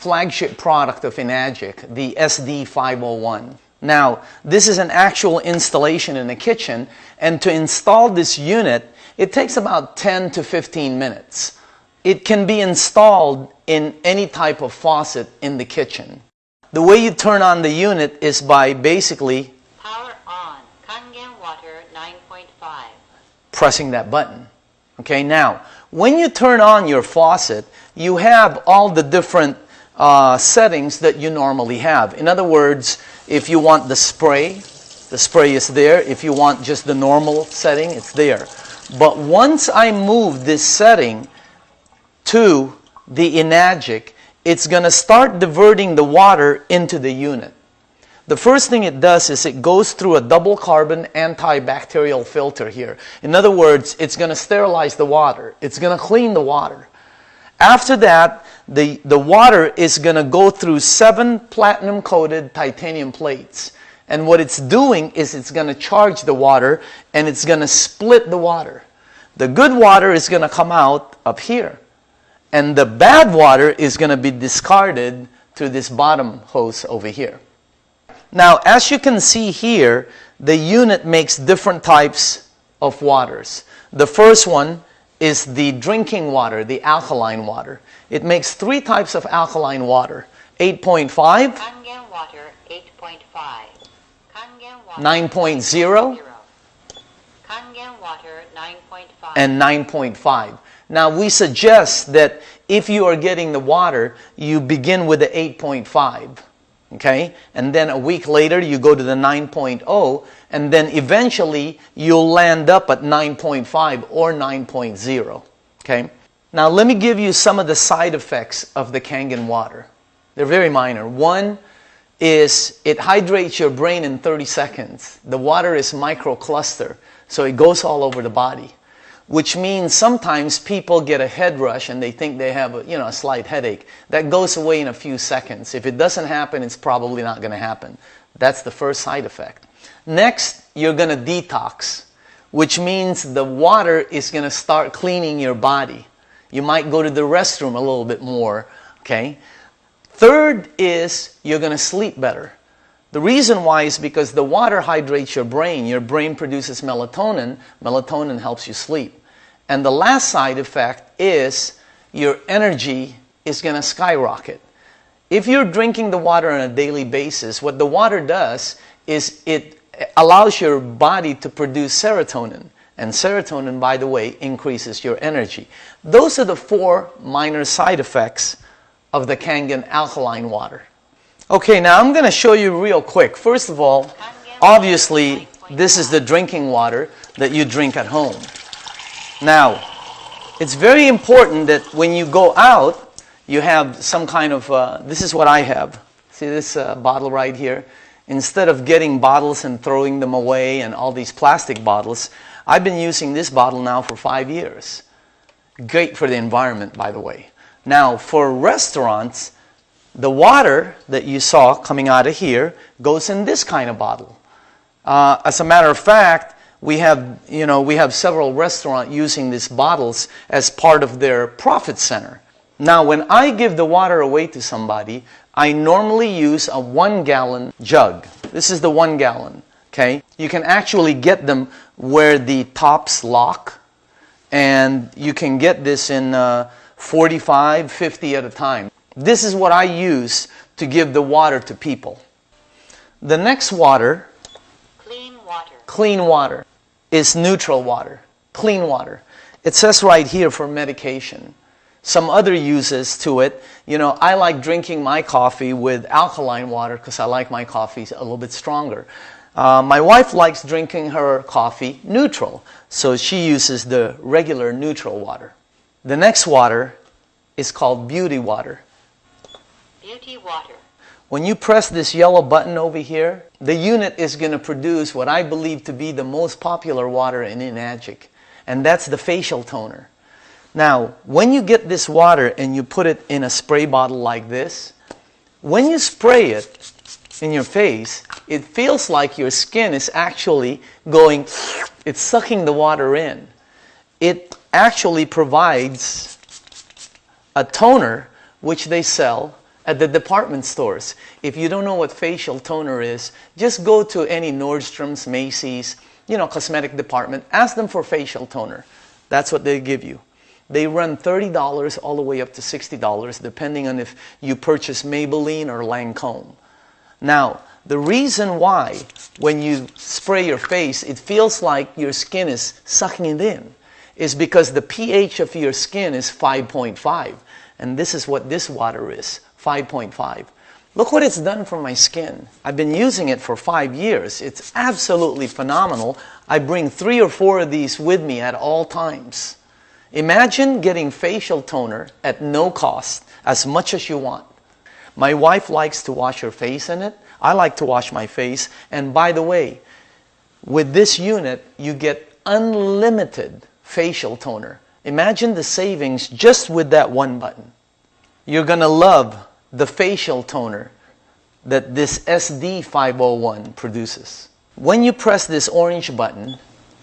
flagship product of Enagic, the SD501. Now, this is an actual installation in the kitchen, and to install this unit, it takes about 10 to 15 minutes. It can be installed in any type of faucet in the kitchen. The way you turn on the unit is by basically power on, Kangen water 9.5. Pressing that button. Okay, now, when you turn on your faucet, you have all the different settings that you normally have. In other words, if you want the spray is there. If you want just the normal setting, it's there. But once I move this setting to the Enagic, it's going to start diverting the water into the unit. The first thing it does is it goes through a double carbon antibacterial filter here. In other words, it's going to sterilize the water. It's going to clean the water. After that, the water is going to go through 7 platinum-coated titanium plates. And what it's doing is it's going to charge the water, and it's going to split the water. The good water is going to come out up here. And the bad water is going to be discarded through this bottom hose over here. Now, as you can see here, the unit makes different types of waters. The first one is the drinking water, the alkaline water. It makes 3 types of alkaline water. 8.5, Kangen water 8.5, Kangen water 9.0, Kangen water 9.5, and 9.5. Now, we suggest that if you are getting the water, you begin with the 8.5. Okay? And then a week later, you go to the 9.0, and then eventually, you'll land up at 9.5 or 9.0. Okay? Now, let me give you some of the side effects of the Kangen water. They're very minor. One is it hydrates your brain in 30 seconds. The water is microcluster, so it goes all over the body, which means sometimes people get a head rush and they think they have a slight headache. That goes away in a few seconds. If it doesn't happen, it's probably not going to happen. That's the first side effect. Next, you're going to detox, which means the water is going to start cleaning your body. You might go to the restroom a little bit more, okay? Third is you're going to sleep better. The reason why is because the water hydrates your brain. Your brain produces melatonin. Melatonin helps you sleep. And the last side effect is your energy is going to skyrocket. If you're drinking the water on a daily basis, what the water does is it allows your body to produce serotonin. And serotonin, by the way, increases your energy. Those are the 4 minor side effects of the Kangen alkaline water. Okay, now I'm going to show you real quick. First of all, obviously, this is the drinking water that you drink at home. Now, it's very important that when you go out, you have some kind of, this is what I have. See this bottle right here? Instead of getting bottles and throwing them away and all these plastic bottles, I've been using this bottle now for 5 years. Great for the environment, by the way. Now, for restaurants, the water that you saw coming out of here goes in this kind of bottle. As a matter of fact, we have several restaurants using these bottles as part of their profit center. Now, when I give the water away to somebody, I normally use a 1-gallon jug. This is the 1 gallon. Okay? You can actually get them where the tops lock, and you can get this in 45, 50 at a time. This is what I use to give the water to people. The next water, clean water, is neutral water, clean water. It says right here for medication. Some other uses to it, I like drinking my coffee with alkaline water because I like my coffee a little bit stronger. My wife likes drinking her coffee neutral, so she uses the regular neutral water. The next water is called beauty water. Beauty water. When you press this yellow button over here, the unit is going to produce what I believe to be the most popular water in Enagic, and that's the facial toner. Now, when you get this water and you put it in a spray bottle like this, when you spray it in your face, it feels like your skin is actually going, it's sucking the water in. It actually provides a toner which they sell at the department stores. If you don't know what facial toner is, just go to any Nordstrom's, Macy's, cosmetic department. Ask them for facial toner. That's what they give you. They run $30 all the way up to $60, depending on if you purchase Maybelline or Lancome. Now, the reason why when you spray your face, it feels like your skin is sucking it in is because the pH of your skin is 5.5. And this is what this water is, 5.5. Look what it's done for my skin. I've been using it for 5 years. It's absolutely phenomenal. I bring 3 or 4 of these with me at all times. Imagine getting facial toner at no cost, as much as you want. My wife likes to wash her face in it. I like to wash my face. And by the way, with this unit, you get unlimited facial toner. Imagine the savings just with that one button. You're going to love the facial toner that this SD501 produces. When you press this orange button,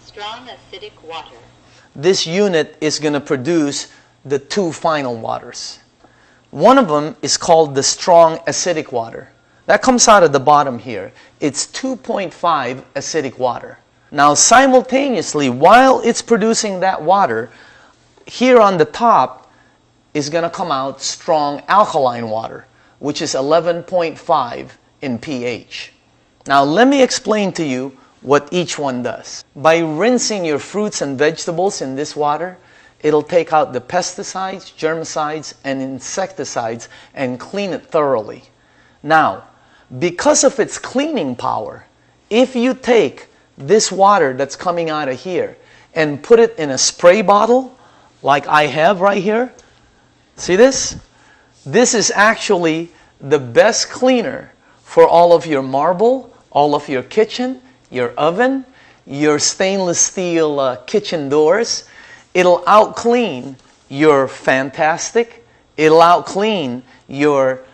Strong acidic water. this unit is going to produce the 2 final waters. One of them is called the strong acidic water. That comes out of the bottom here. It's 2.5 acidic water. Now simultaneously, while it's producing that water, here on the top is going to come out strong alkaline water, which is 11.5 in pH. Now let me explain to you what each one does. By rinsing your fruits and vegetables in this water, it'll take out the pesticides, germicides, and insecticides and clean it thoroughly. Now, because of its cleaning power, if you take this water that's coming out of here and put it in a spray bottle, like I have right here, see this? This is actually the best cleaner for all of your marble, all of your kitchen, your oven, your stainless steel kitchen doors. It'll out-clean your Fantastic. It'll out-clean your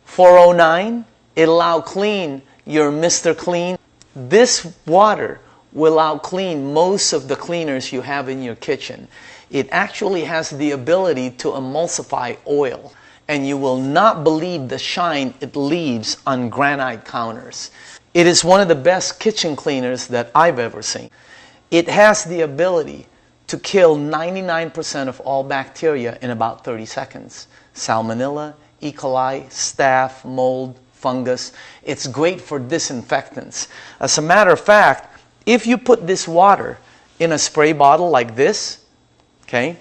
409. It'll out-clean your Mr. Clean. This water will out-clean most of the cleaners you have in your kitchen. It actually has the ability to emulsify oil, and you will not believe the shine it leaves on granite counters. It is one of the best kitchen cleaners that I've ever seen. It has the ability to kill 99% of all bacteria in about 30 seconds. Salmonella, E. coli, staph, mold, fungus. It's great for disinfectants. As a matter of fact, if you put this water in a spray bottle like this, okay,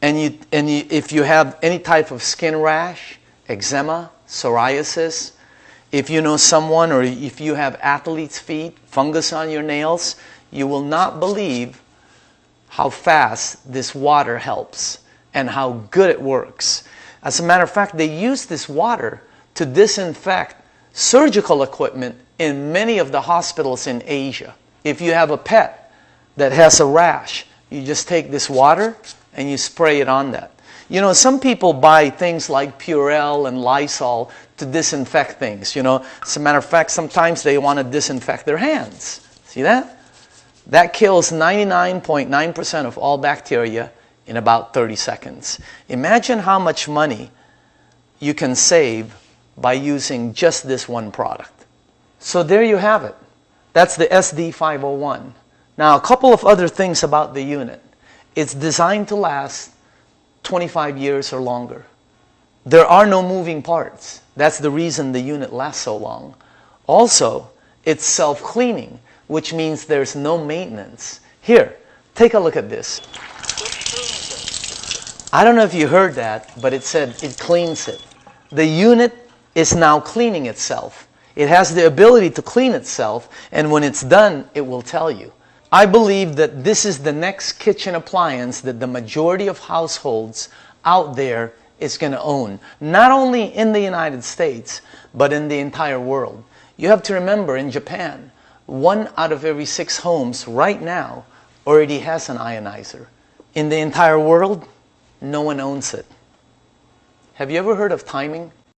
and if you have any type of skin rash, eczema, psoriasis, if you know someone or if you have athlete's feet, fungus on your nails, you will not believe how fast this water helps and how good it works. As a matter of fact, they use this water to disinfect surgical equipment in many of the hospitals in Asia. If you have a pet that has a rash, you just take this water and you spray it on that. Some people buy things like Purell and Lysol to disinfect things. As a matter of fact, sometimes they want to disinfect their hands. See that? That kills 99.9% of all bacteria in about 30 seconds. Imagine how much money you can save by using just this one product. So there you have it. That's the SD501. Now, a couple of other things about the unit. It's designed to last 25 years or longer. There are no moving parts. That's the reason the unit lasts so long. Also, it's self-cleaning, which means there's no maintenance. Here, take a look at this. I don't know if you heard that, but it said it cleans it. The unit is now cleaning itself. It has the ability to clean itself, and when it's done, it will tell you. I believe that this is the next kitchen appliance that the majority of households out there is going to own. Not only in the United States, but in the entire world. You have to remember, in Japan, 1 out of every 6 homes right now already has an ionizer. In the entire world, no one owns it. Have you ever heard of timing?